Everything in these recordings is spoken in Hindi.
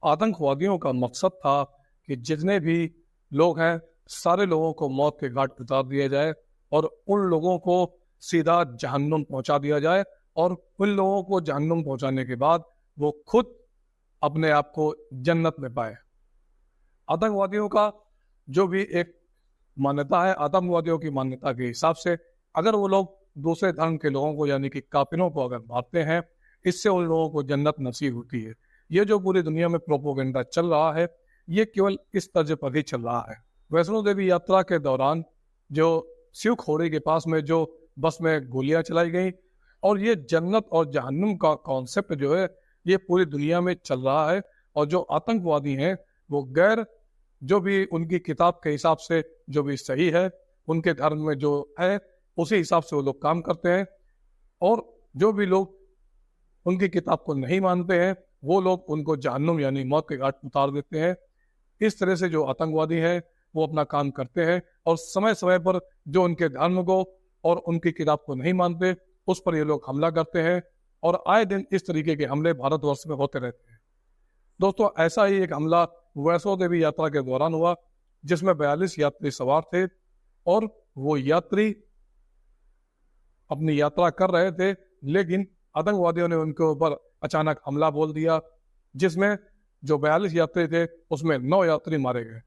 आतंकवादियों का मकसद था कि जितने भी लोग हैं सारे लोगों को मौत के घाट उतार दिया जाए और उन लोगों को सीधा जहन्नुम पहुंचा दिया जाए और उन लोगों को जहन्नुम पहुंचाने के बाद वो खुद अपने आप को जन्नत में पाए। आतंकवादियों का जो भी एक मान्यता है, आतंकवादियों की मान्यता के हिसाब से अगर वो लोग दूसरे धर्म के लोगों को यानी कि काफिरों को अगर मारते हैं, इससे उन लोगों को जन्नत नसीब होती है। ये जो पूरी दुनिया में प्रोपोगेंडा चल रहा है, ये केवल इस तर्ज पर ही चल रहा है। वैष्णो देवी यात्रा के दौरान जो शिव खोड़ी के पास में जो बस में गोलियां चलाई गई और ये जन्नत और जहन्नुम का कॉन्सेप्ट जो है ये पूरी दुनिया में चल रहा है। और जो आतंकवादी हैं वो गैर जो भी उनकी किताब के हिसाब से जो भी सही है, उनके धर्म में जो है उसी हिसाब से वो लोग काम करते हैं। और जो भी लोग उनकी किताब को नहीं मानते हैं वो लोग उनको जहन्नुम यानी मौत के घाट उतार देते हैं। इस तरह से जो आतंकवादी हैं वो अपना काम करते हैं और समय समय पर जो उनके धर्म को और उनकी किताब को नहीं मानते उस पर ये लोग हमला करते हैं और आए दिन इस तरीके के हमले भारतवर्ष में होते रहते हैं। दोस्तों, ऐसा ही एक हमला वैष्णो देवी यात्रा के दौरान हुआ जिसमें 42 यात्री सवार थे और वो यात्री अपनी यात्रा कर रहे थे, लेकिन आतंकवादियों ने उनके ऊपर अचानक हमला बोल दिया जिसमें जो 42 यात्री थे उसमें 9 यात्री मारे गए।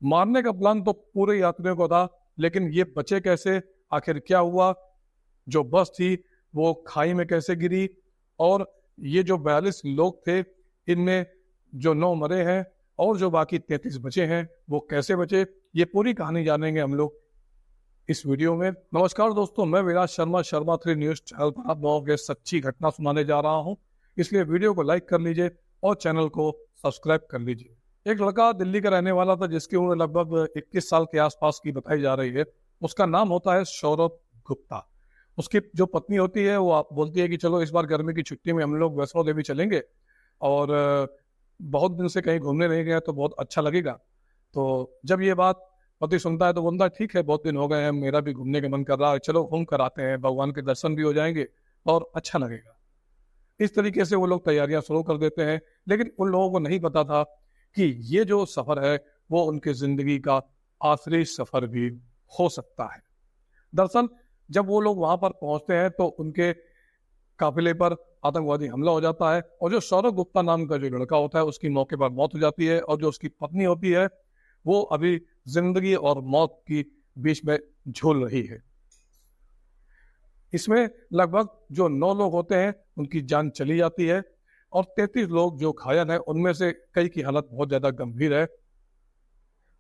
मारने का प्लान तो पूरे यात्रियों को था, लेकिन ये बचे कैसे, आखिर क्या हुआ, जो बस थी वो खाई में कैसे गिरी और ये जो 42 लोग थे इनमें जो 9 मरे हैं और जो बाकी 33 बचे हैं वो कैसे बचे, ये पूरी कहानी जानेंगे हम लोग इस वीडियो में। नमस्कार दोस्तों, मैं विराज शर्मा, शर्मा 3 न्यूज चैनल पर आप लोगों के सच्ची घटना सुनाने जा रहा हूं, इसलिए वीडियो को लाइक कर लीजिए और चैनल को सब्सक्राइब कर लीजिए। एक लड़का दिल्ली का रहने वाला था जिसकी उम्र लगभग 21 साल के आसपास की बताई जा रही है। उसका नाम होता है सौरभ गुप्ता। उसकी जो पत्नी होती है वो बोलती है कि चलो इस बार गर्मी की छुट्टी में हम लोग वैष्णो देवी चलेंगे और बहुत दिन से कहीं घूमने नहीं गए तो बहुत अच्छा लगेगा। तो जब ये बात पति सुनता है तो बोलता है ठीक है, बहुत दिन हो गए हैं, मेरा भी घूमने का मन कर रहा है, चलो घूम कर आते हैं, भगवान के दर्शन भी हो जाएंगे और अच्छा लगेगा। इस तरीके से वो लोग तैयारियां शुरू कर देते हैं, लेकिन उन लोगों को नहीं पता था कि ये जो सफर है वो उनकी जिंदगी का आखिरी सफर भी हो सकता है। दरअसल जब वो लोग वहां पर पहुंचते हैं तो उनके काफिले पर आतंकवादी हमला हो जाता है और जो सौरभ गुप्ता नाम का जो लड़का होता है उसकी मौके पर मौत हो जाती है और जो उसकी पत्नी होती है वो अभी जिंदगी और मौत की बीच में झूल रही है। इसमें लगभग जो 9 लोग होते हैं उनकी जान चली जाती है और 33 लोग जो घायल हैं उनमें से कई की हालत बहुत ज्यादा गंभीर है।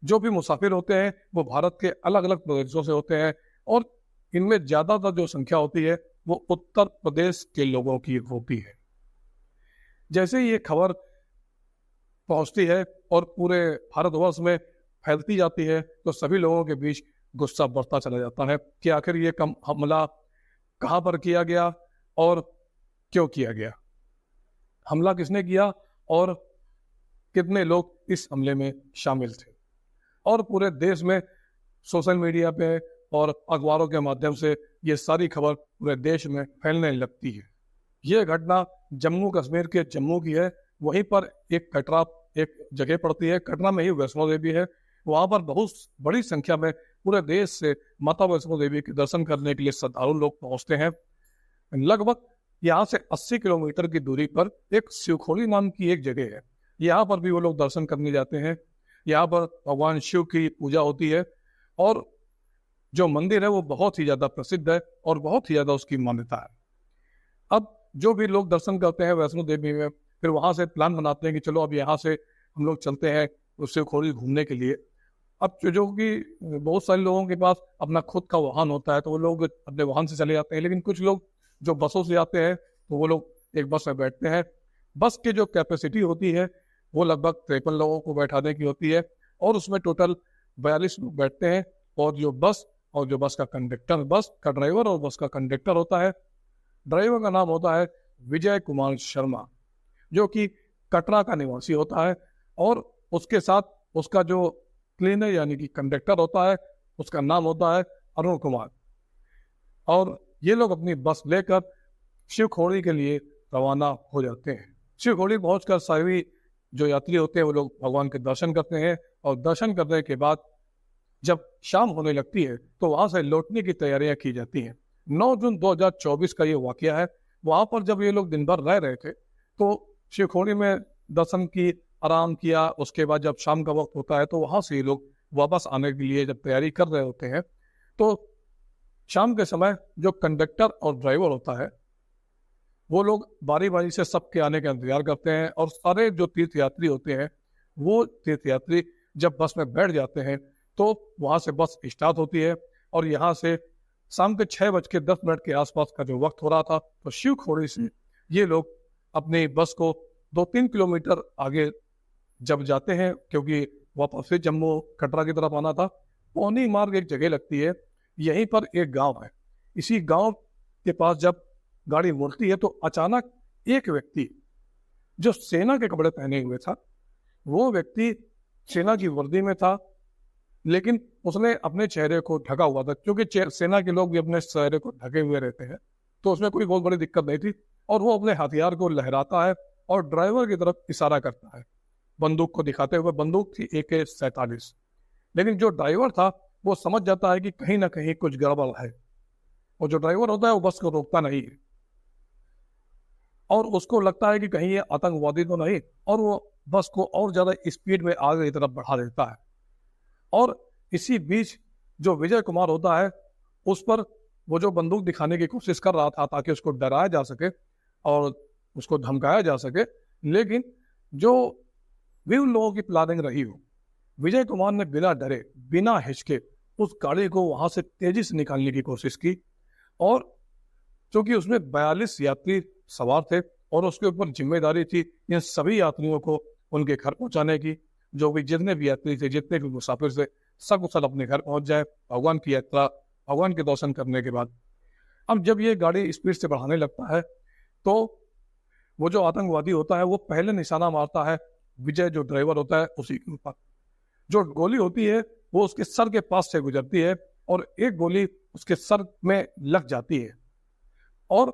जो भी मुसाफिर होते हैं वो भारत के अलग अलग प्रदेशों से होते हैं और इनमें ज्यादातर जो संख्या होती है वो उत्तर प्रदेश के लोगों की होती है। जैसे ही ये खबर पहुंचती है और पूरे भारतवर्ष में फैलती जाती है तो सभी लोगों के बीच गुस्सा बढ़ता चला जाता है कि आखिर ये हमला कहां पर किया गया और क्यों किया गया, हमला किसने किया और कितने लोग इस हमले में शामिल थे। और पूरे देश में सोशल मीडिया पे और अखबारों के माध्यम से ये सारी खबर पूरे देश में फैलने लगती है। ये घटना जम्मू कश्मीर के जम्मू की है। वहीं पर एक कटरा एक जगह पड़ती है, कटरा में ही वैष्णो देवी है। वहां पर बहुत बड़ी संख्या में पूरे देश से माता वैष्णो देवी के दर्शन करने के लिए श्रद्धालु लोग पहुंचते हैं। लगभग यहाँ से 80 किलोमीटर की दूरी पर एक शिवखोड़ी नाम की एक जगह है, यहाँ पर भी वो लोग दर्शन करने जाते हैं। यहाँ पर भगवान शिव की पूजा होती है और जो मंदिर है वो बहुत ही ज्यादा प्रसिद्ध है और बहुत ही ज्यादा उसकी मान्यता है। अब जो भी लोग दर्शन करते हैं वैष्णो देवी में फिर वहां से प्लान बनाते हैं कि चलो अब यहाँ से हम लोग चलते हैं शिवखोड़ी घूमने के लिए। अब जो कि बहुत सारे लोगों के पास अपना खुद का वाहन होता है तो वो लोग अपने वाहन से चले जाते हैं, लेकिन कुछ लोग जो बसों से आते हैं तो वो लोग एक बस में बैठते हैं। बस की जो कैपेसिटी होती है वो लगभग 53 लोगों को बैठाने की होती है और उसमें टोटल 42 लोग बैठते हैं। और जो बस का कंडक्टर, बस का ड्राइवर और बस का कंडक्टर होता है, ड्राइवर का नाम होता है विजय कुमार शर्मा, जो कि कटरा का निवासी होता है। और उसके साथ उसका जो क्लीनर यानी कि कंडक्टर होता है उसका नाम होता है अरुण कुमार। और ये लोग अपनी बस लेकर शिवखोड़ी के लिए रवाना हो जाते हैं। शिवखोड़ी पहुंचकर सभी जो यात्री होते हैं वो लोग भगवान के दर्शन करते हैं, और दर्शन करने के बाद जब शाम होने लगती है तो वहां से लौटने की तैयारियां की जाती हैं। 9 जून 2024 का ये वाकया है। वहां पर जब ये लोग दिन भर रह रहे थे तो शिवखोड़ी में दर्शन की, आराम किया। उसके बाद जब शाम का वक्त होता है तो वहां से ये लोग वापस आने के लिए जब तैयारी कर रहे होते हैं तो शाम के समय जो कंडक्टर और ड्राइवर होता है वो लोग बारी बारी से सबके आने का इंतजार करते हैं, और सारे जो तीर्थ यात्री होते हैं वो तीर्थ यात्री जब बस में बैठ जाते हैं तो वहां से बस स्टार्ट होती है। और यहाँ से शाम के 6:10 के आसपास का जो वक्त हो रहा था तो शिवखोड़ी से ये लोग अपनी बस को 2-3 किलोमीटर आगे जब जाते हैं, क्योंकि वापस से जम्मू कटरा की तरफ आना था। पौनी मार्ग एक जगह लगती है, यहीं पर एक गांव है। इसी गांव के पास जब गाड़ी मुड़ती है तो अचानक एक व्यक्ति जो सेना के कपड़े पहने हुए था, वो व्यक्ति सेना की वर्दी में था, लेकिन उसने अपने चेहरे को ढका हुआ था, क्योंकि सेना के लोग भी अपने चेहरे को ढके हुए रहते हैं, तो उसमें कोई बहुत बड़ी दिक्कत नहीं थी। और वो अपने हथियार को लहराता है और ड्राइवर की तरफ इशारा करता है बंदूक को दिखाते हुए। बंदूक थी AK-47। लेकिन जो ड्राइवर था वो समझ जाता है कि कहीं ना कहीं कुछ गड़बड़ है, और जो ड्राइवर होता है वो बस को रोकता नहीं है, और उसको लगता है कि कहीं ये आतंकवादी तो नहीं, और वो बस को और ज्यादा स्पीड में आगे की तरफ बढ़ा देता है। और इसी बीच जो विजय कुमार होता है उस पर वो जो बंदूक दिखाने की कोशिश कर रहा था ताकि उसको डराया जा सके और उसको धमकाया जा सके, लेकिन जो भी उन लोगों की प्लानिंग रही हो, विजय कुमार ने बिना डरे बिना हिचके उस गाड़ी को वहां से तेजी से निकालने की कोशिश की। और क्योंकि उसमें 42 यात्री सवार थे और उसके ऊपर जिम्मेदारी थी इन सभी यात्रियों को उनके घर पहुंचाने की। जो भी जितने भी यात्री थे, जितने भी मुसाफिर थे, सब अपने घर पहुंच जाए भगवान की यात्रा, भगवान के दर्शन करने के बाद। अब जब ये गाड़ी स्पीड से बढ़ाने लगता है तो वो जो आतंकवादी होता है वो पहले निशाना मारता है विजय जो ड्राइवर होता है उसी के ऊपर। जो गोली होती है वो उसके सर के पास से गुजरती है और एक गोली उसके सर में लग जाती है, और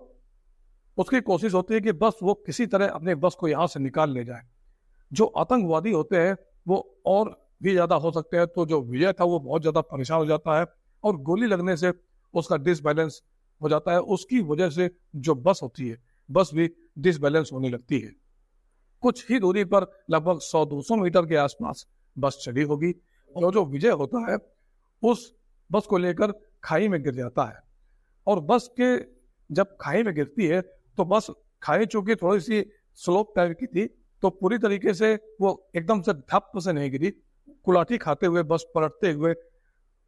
उसकी कोशिश होती है कि बस वो किसी तरह अपने बस को यहाँ से निकाल ले जाए। जो आतंकवादी होते हैं वो और भी ज्यादा हो सकते हैं, तो जो विजय था वो बहुत ज्यादा परेशान हो जाता है और गोली लगने से उसका डिसबैलेंस हो जाता है। उसकी वजह से जो बस होती है बस भी डिसबैलेंस होने लगती है। कुछ ही दूरी पर लगभग 100-200 मीटर के आसपास बस चली होगी, और जो विजय होता है उस बस को लेकर खाई में गिर जाता है। और बस के जब खाई में गिरती है तो बस, खाई चूंकि थोड़ी सी स्लोप टाइप की थी तो पूरी तरीके से वो एकदम से धप से नहीं गिरी, कुलाठी खाते हुए बस पलटते हुए,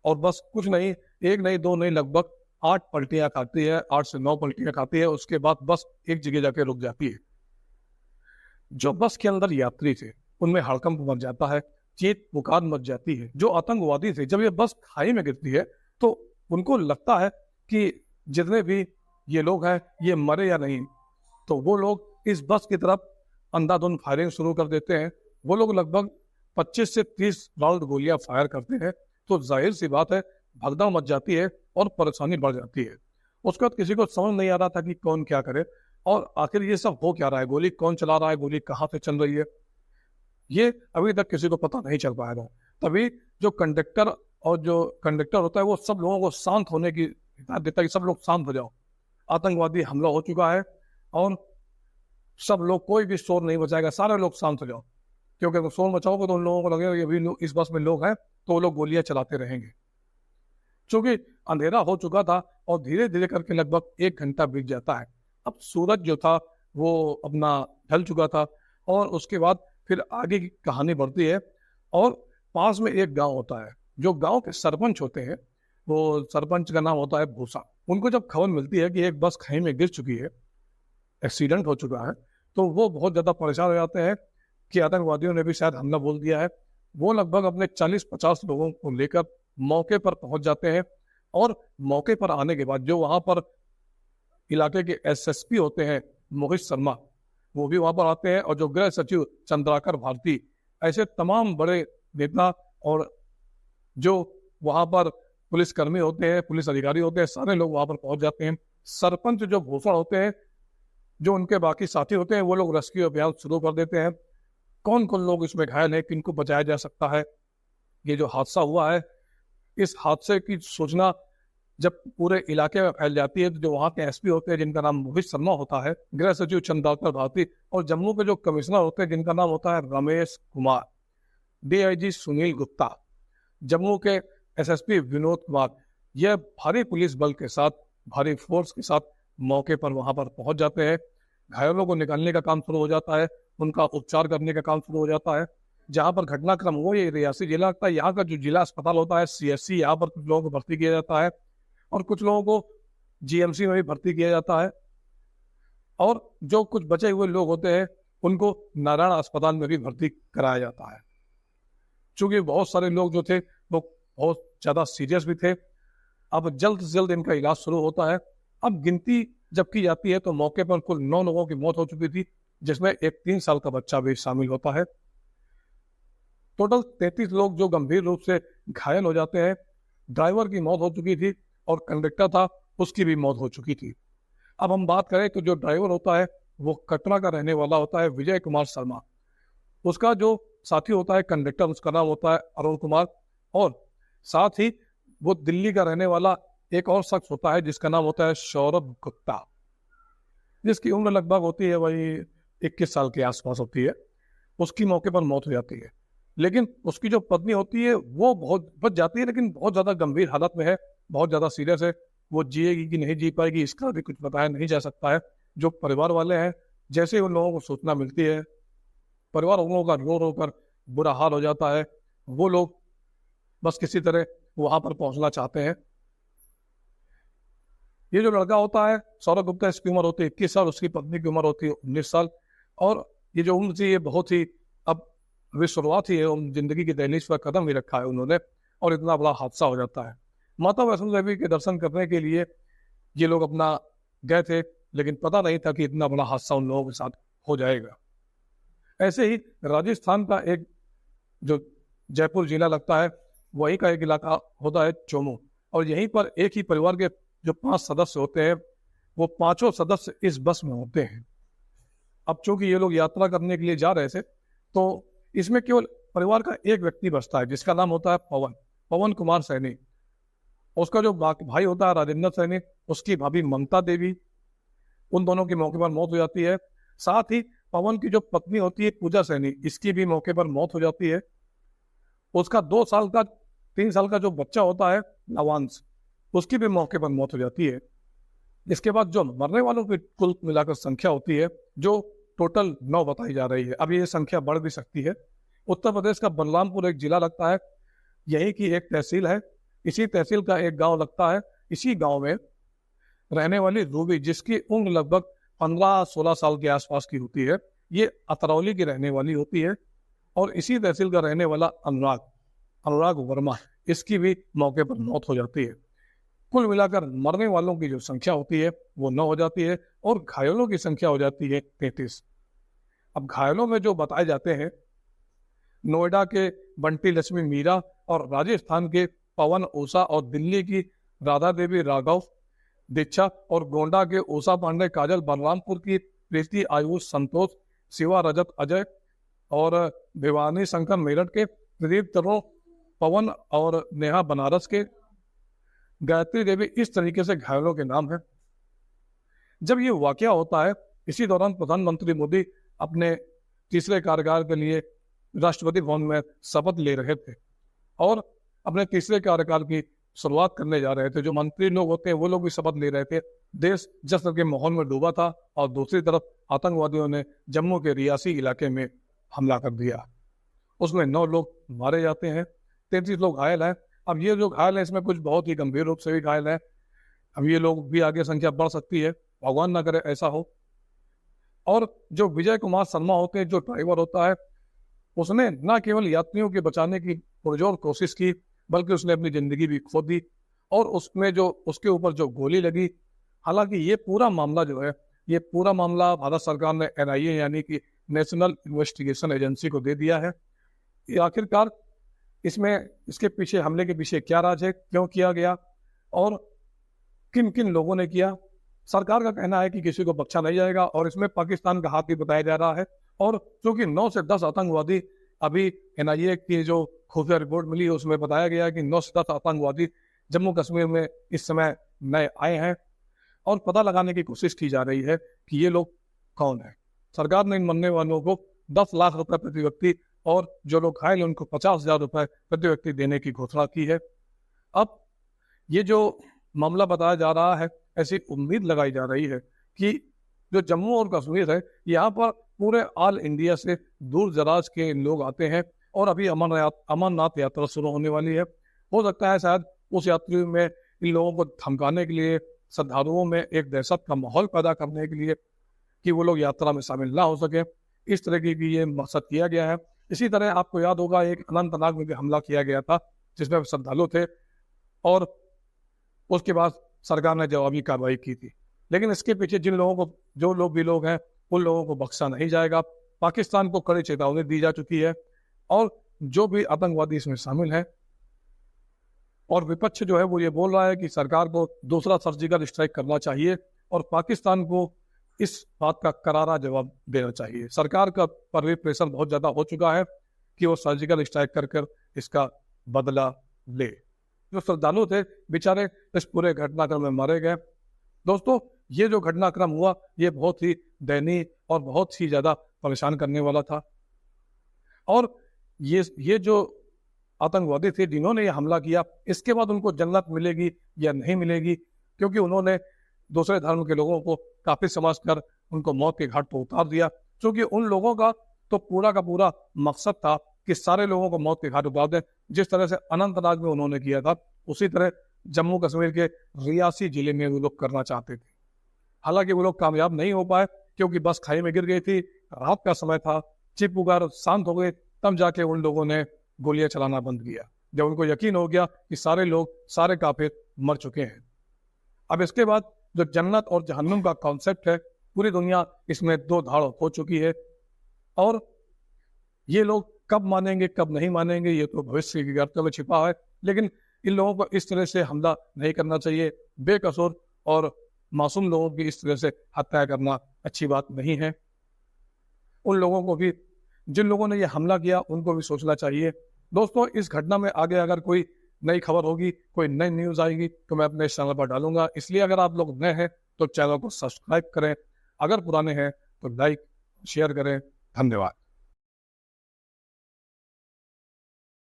और बस कुछ नहीं, एक नहीं दो नहीं, लगभग 8 पलटियां खाती है, 8 से 9 पलटियां खाती है। उसके बाद बस एक जगह जाके रुक जाती है। जो बस के अंदर यात्री थे उनमें हड़कंप मच जाता है, चीख पुकार मच जाती है। जो आतंकवादी थे, जब ये बस खाई में गिरती है तो उनको लगता है कि जितने भी ये लोग हैं ये मरे या नहीं, तो वो लोग इस बस की तरफ अंधाधुंध फायरिंग शुरू कर देते हैं। वो लोग लगभग 25 से 30 राउंड गोलियां फायर करते हैं, तो जाहिर सी बात है भगदड़ मच जाती है और परेशानी बढ़ जाती है। उसके बाद किसी को समझ नहीं आ रहा था कि कौन क्या करे और आखिर ये सब हो क्या रहा है, गोली कौन चला रहा है, गोली कहाँ से चल रही है, ये अभी तक किसी को पता नहीं चल पाया था। तभी जो कंडक्टर होता है वो सब लोगों को शांत होने की हिदायत देता है कि सब लोग शांत हो जाओ, आतंकवादी हमला हो चुका है और सब लोग, कोई भी शोर नहीं मचाएगा, सारे लोग शांत हो जाओ, क्योंकि अगर शोर मचाओगे तो उन लोगों को लगेगा ये भी इस बस में लोग हैं, तो वो लोग गोलियां चलाते रहेंगे। क्योंकि अंधेरा हो चुका था और धीरे धीरे करके लगभग 1 घंटा बीत जाता है। अब सूरज जो था वो अपना ढल चुका था, और उसके बाद फिर आगे की कहानी बढ़ती है। और पास में एक गांव होता है, जो गांव के सरपंच होते हैं, वो सरपंच का नाम होता है भूसा। उनको जब खबर मिलती है कि एक बस खाई में गिर चुकी है, एक्सीडेंट हो चुका है, तो वो बहुत ज़्यादा परेशान हो जाते हैं कि आतंकवादियों ने भी शायद हमला बोल दिया है। वो लगभग अपने 40-50 लोगों को लेकर मौके पर पहुंच जाते हैं, और मौके पर आने के बाद जो वहाँ पर इलाके के SSP होते हैं मोहित शर्मा, वो भी वहाँ पर आते हैं, और जो गृह सचिव चंद्राकर भारती, ऐसे तमाम बड़े नेता और जो वहाँ पर पुलिसकर्मी होते हैं, पुलिस अधिकारी होते हैं, सारे लोग वहाँ पर पहुंच जाते हैं। सरपंच जो भूषण होते हैं, जो उनके बाकी साथी होते हैं, वो लोग रेस्क्यू अभियान शुरू कर देते हैं। कौन कौन लोग इसमें घायल हैं, किनको बचाया जा सकता है। ये जो हादसा हुआ है, इस हादसे की सूचना जब पूरे इलाके में फैल जाती है तो जो वहाँ के एसपी होते हैं जिनका नाम मोहित शर्मा होता है, गृह सचिव चंद्राकर भारती, और जम्मू के जो कमिश्नर होते हैं जिनका नाम होता है रमेश कुमार, डीआईजी सुनील गुप्ता, जम्मू के एसएसपी विनोद कुमार, यह भारी पुलिस बल के साथ, भारी फोर्स के साथ मौके पर वहां पर पहुंच जाते हैं। घायलों को निकालने का काम शुरू हो जाता है, उनका उपचार करने का काम शुरू हो जाता है। जहां पर घटनाक्रम हुआ ये रियासी जिला लगता है, यहाँ का जो जिला अस्पताल होता है सीएससी, यहाँ पर कुछ लोगों को भर्ती किया जाता है और कुछ लोगों को जीएमसी में भी भर्ती किया जाता है, और जो कुछ बचे हुए लोग होते हैं उनको नारायण अस्पताल में भी भर्ती कराया जाता है। चूंकि बहुत सारे लोग जो थे वो बहुत ज्यादा सीरियस भी थे, अब जल्द से जल्द इनका इलाज शुरू होता है। अब गिनती जब की जाती है तो मौके पर कुल 9 लोगों की मौत हो चुकी थी, जिसमें एक 3 साल का बच्चा भी शामिल होता है। टोटल 33 लोग जो गंभीर रूप से घायल हो जाते हैं। ड्राइवर की मौत हो चुकी थी और कंडक्टर था उसकी भी मौत हो चुकी थी। अब हम बात करें तो जो ड्राइवर होता है वो कटरा का रहने वाला होता है, विजय कुमार शर्मा। उसका जो साथी होता है कंडक्टर, उसका नाम होता है अरुण कुमार, और साथ ही वो दिल्ली का रहने वाला एक और शख्स होता है जिसका नाम होता है सौरभ गुप्ता, जिसकी उम्र लगभग होती है वही 21 साल के आसपास होती है। उसकी मौके पर मौत हो जाती है, लेकिन उसकी जो पत्नी होती है वो बहुत बच जाती है, लेकिन बहुत ज्यादा गंभीर हालत में है, बहुत ज्यादा सीरियस है। वो जिएगी कि नहीं जी पाएगी इसका भी कुछ बताया नहीं जा सकता है। जो परिवार वाले हैं, जैसे ही उन लोगों को सूचना मिलती है, परिवार उन लोगों का रो रो कर बुरा हाल हो जाता है। वो लोग बस किसी तरह वहां पर पहुंचना चाहते हैं। ये जो लड़का होता है सौरभ गुप्ता, इसकी उम्र होती है 21 साल, उसकी पत्नी की उम्र होती है 19 साल, और ये जो उम्र थी ये बहुत ही, अब अभी शुरुआत ही है, जिंदगी की दहलीज पर कदम ही रखा है उन्होंने, और इतना बड़ा हादसा हो जाता है। माता वैष्णो देवी के दर्शन करने के लिए ये लोग अपना गए थे, लेकिन पता नहीं था कि इतना बड़ा हादसा उन लोगों के साथ हो जाएगा। ऐसे ही राजस्थान का एक जो जयपुर जिला लगता है, वहीं का एक इलाका होता है चोमू, और यहीं पर एक ही परिवार के जो 5 सदस्य होते हैं वो 5 सदस्य इस बस में होते हैं। अब चूंकि ये लोग यात्रा करने के लिए जा रहे थे तो इसमें केवल परिवार का एक व्यक्ति बचता है जिसका नाम होता है पवन कुमार सैनी। उसका जो भाई होता है राजेंद्र सैनी, उसकी भाभी ममता देवी, उन दोनों की मौके पर मौत हो जाती है। साथ ही पवन की जो पत्नी होती है पूजा सैनी, इसकी भी मौके पर मौत हो जाती है। उसका 3 साल का जो बच्चा होता है नवांश, उसकी भी मौके पर मौत हो जाती है। इसके बाद जो मरने वालों की कुल मिलाकर संख्या होती है जो टोटल 9 बताई जा रही है। अब ये संख्या बढ़ भी सकती है। उत्तर प्रदेश का बलरामपुर एक जिला लगता है, यही की एक तहसील है, इसी तहसील का एक गांव लगता है। इसी गांव में रहने वाली रूबी, जिसकी उम्र लगभग 15-16 साल के आसपास की होती है, ये अतरौली की रहने वाली होती है। और इसी तहसील का रहने वाला अनुराग वर्मा, इसकी भी मौके पर मौत हो जाती है। कुल मिलाकर मरने वालों की जो संख्या होती है वो 9 हो जाती है और घायलों की संख्या हो जाती है 33। अब घायलों में जो बताए जाते हैं, नोएडा के बंटी लक्ष्मी मीरा और राजस्थान के पवन ओसा और दिल्ली की राधा देवी राघव दीक्षा और गोंडा के ओसा पांडे काजल, बलरामपुर की प्रीति आयुष संतोष, शिवा रजत अजय और भिवानी शंकर मेरठ के, प्रदीप तरुण पवन और नेहा बनारस के, गायत्री देवी, इस तरीके से घायलों के नाम हैं। जब ये वाकया होता है इसी दौरान प्रधानमंत्री मोदी अपने तीसरे कार्यकाल के लिए राष्ट्रपति भवन में शपथ ले रहे थे और अपने तीसरे कार्यकाल की शुरुआत करने जा रहे थे। जो मंत्री लोग होते हैं वो लोग भी शपथ ले रहे थे। देश जश्न के माहौल में डूबा था और दूसरी तरफ आतंकवादियों ने जम्मू के रियासी इलाके में हमला कर दिया। उसमें 9 लोग मारे जाते हैं, 33 लोग घायल हैं। अब ये जो घायल है इसमें कुछ बहुत ही गंभीर रूप से भी घायल है। अब ये लोग भी आगे संख्या बढ़ सकती है, भगवान ना करे ऐसा हो। और जो विजय कुमार शर्मा होते हैं, जो ड्राइवर होता है, उसने न केवल यात्रियों के बचाने की पुरजोर कोशिश की बल्कि उसने अपनी जिंदगी भी खो दी। और उसमें जो उसके ऊपर जो गोली लगी, हालांकि ये पूरा मामला जो है, ये पूरा मामला भारत सरकार ने NIA यानी कि नेशनल इन्वेस्टिगेशन एजेंसी को दे दिया है। आखिरकार इसमें इसके पीछे, हमले के पीछे क्या राज है, क्यों किया गया और किन किन लोगों ने किया। सरकार का कहना है कि किसी को बख्शा नहीं जाएगा और इसमें पाकिस्तान का हाथ भी बताया जा रहा है और चूंकि 9 से 10 आतंकवादी अभी NIA की जो खुफिया रिपोर्ट मिली है उसमें बताया गया है कि 9 से 10 आतंकवादी जम्मू कश्मीर में इस समय नए आए हैं और पता लगाने की कोशिश की जा रही है कि ये लोग कौन है। सरकार ने इन मरने वालों को 10 लाख रुपए प्रति व्यक्ति और जो लोग घायल हैं उनको 50,000 रुपए प्रति व्यक्ति देने की घोषणा की है। अब ये जो मामला बताया जा रहा है, ऐसी उम्मीद लगाई जा रही है कि जो जम्मू और कश्मीर है यहाँ पर पूरे ऑल इंडिया से दूर दराज के लोग आते हैं और अभी अमरनाथ यात्रा शुरू होने वाली है। हो सकता है शायद उस यात्री में इन लोगों को धमकाने के लिए, श्रद्धालुओं में एक दहशत का माहौल पैदा करने के लिए कि वो लोग यात्रा में शामिल ना हो सके, इस तरह की ये मकसद किया गया है। इसी तरह आपको याद होगा एक अनंतनाग में भी हमला किया गया था जिसमें श्रद्धालु थे और उसके बाद सरकार ने जवाबी कार्रवाई की थी। लेकिन इसके पीछे जिन लोगों को, जो लोग भी लोग हैं, उन लोगों को बख्शा नहीं जाएगा। पाकिस्तान को कड़ी चेतावनी दी जा चुकी है और जो भी आतंकवादी इसमें शामिल है, और विपक्ष जो है वो ये बोल रहा है कि सरकार को दूसरा सर्जिकल स्ट्राइक करना चाहिए और पाकिस्तान को इस बात का करारा जवाब देना चाहिए। सरकार का पर भी प्रेशर बहुत ज्यादा हो चुका है कि वो सर्जिकल स्ट्राइक कर कर इसका बदला ले। जो श्रद्धालु थे बेचारे इस पूरे घटनाक्रम में मारे गए। दोस्तों, ये जो घटनाक्रम हुआ ये बहुत ही दयनीय और बहुत ही ज्यादा परेशान करने वाला था और ये जो आतंकवादी थे जिन्होंने ये हमला किया, इसके बाद उनको जन्नत मिलेगी या नहीं मिलेगी, क्योंकि उन्होंने दूसरे धर्म के लोगों को काफिर समझकर उनको मौत के घाट पर उतार दिया। क्योंकि उन लोगों का तो पूरा का पूरा मकसद था कि सारे लोगों को मौत के घाट उतार दें। जिस तरह से अनंतनाग में उन्होंने किया था उसी तरह जम्मू कश्मीर के रियासी जिले में वो लोग करना चाहते थे। हालांकि वो लोग कामयाब नहीं हो पाए क्योंकि बस खाई में गिर गई थी, रात का समय था, चिप पुकार शांत हो गए, तब जाके उन लोगों ने गोलियां चलाना बंद किया जब उनको यकीन हो गया कि सारे लोग, सारे काफिर मर चुके हैं। अब इसके बाद जो जन्नत और जहन्नुम का कॉन्सेप्ट है, पूरी दुनिया इसमें दो धाड़ हो चुकी है और ये लोग कब मानेंगे कब नहीं मानेंगे ये तो भविष्य की गर्त में छिपा है। लेकिन इन लोगों को इस तरह से हमला नहीं करना चाहिए। बेकसूर और मासूम लोगों की इस तरह से हत्या करना अच्छी बात नहीं है। उन लोगों को भी, जिन लोगों ने ये हमला किया, उनको भी सोचना चाहिए। दोस्तों, इस घटना में आगे अगर कोई नई खबर होगी, कोई नई न्यूज आएगी तो मैं अपने इस चैनल पर डालूंगा। इसलिए अगर आप लोग नए हैं तो चैनल को सब्सक्राइब करें, अगर पुराने हैं तो लाइक शेयर करें। धन्यवाद।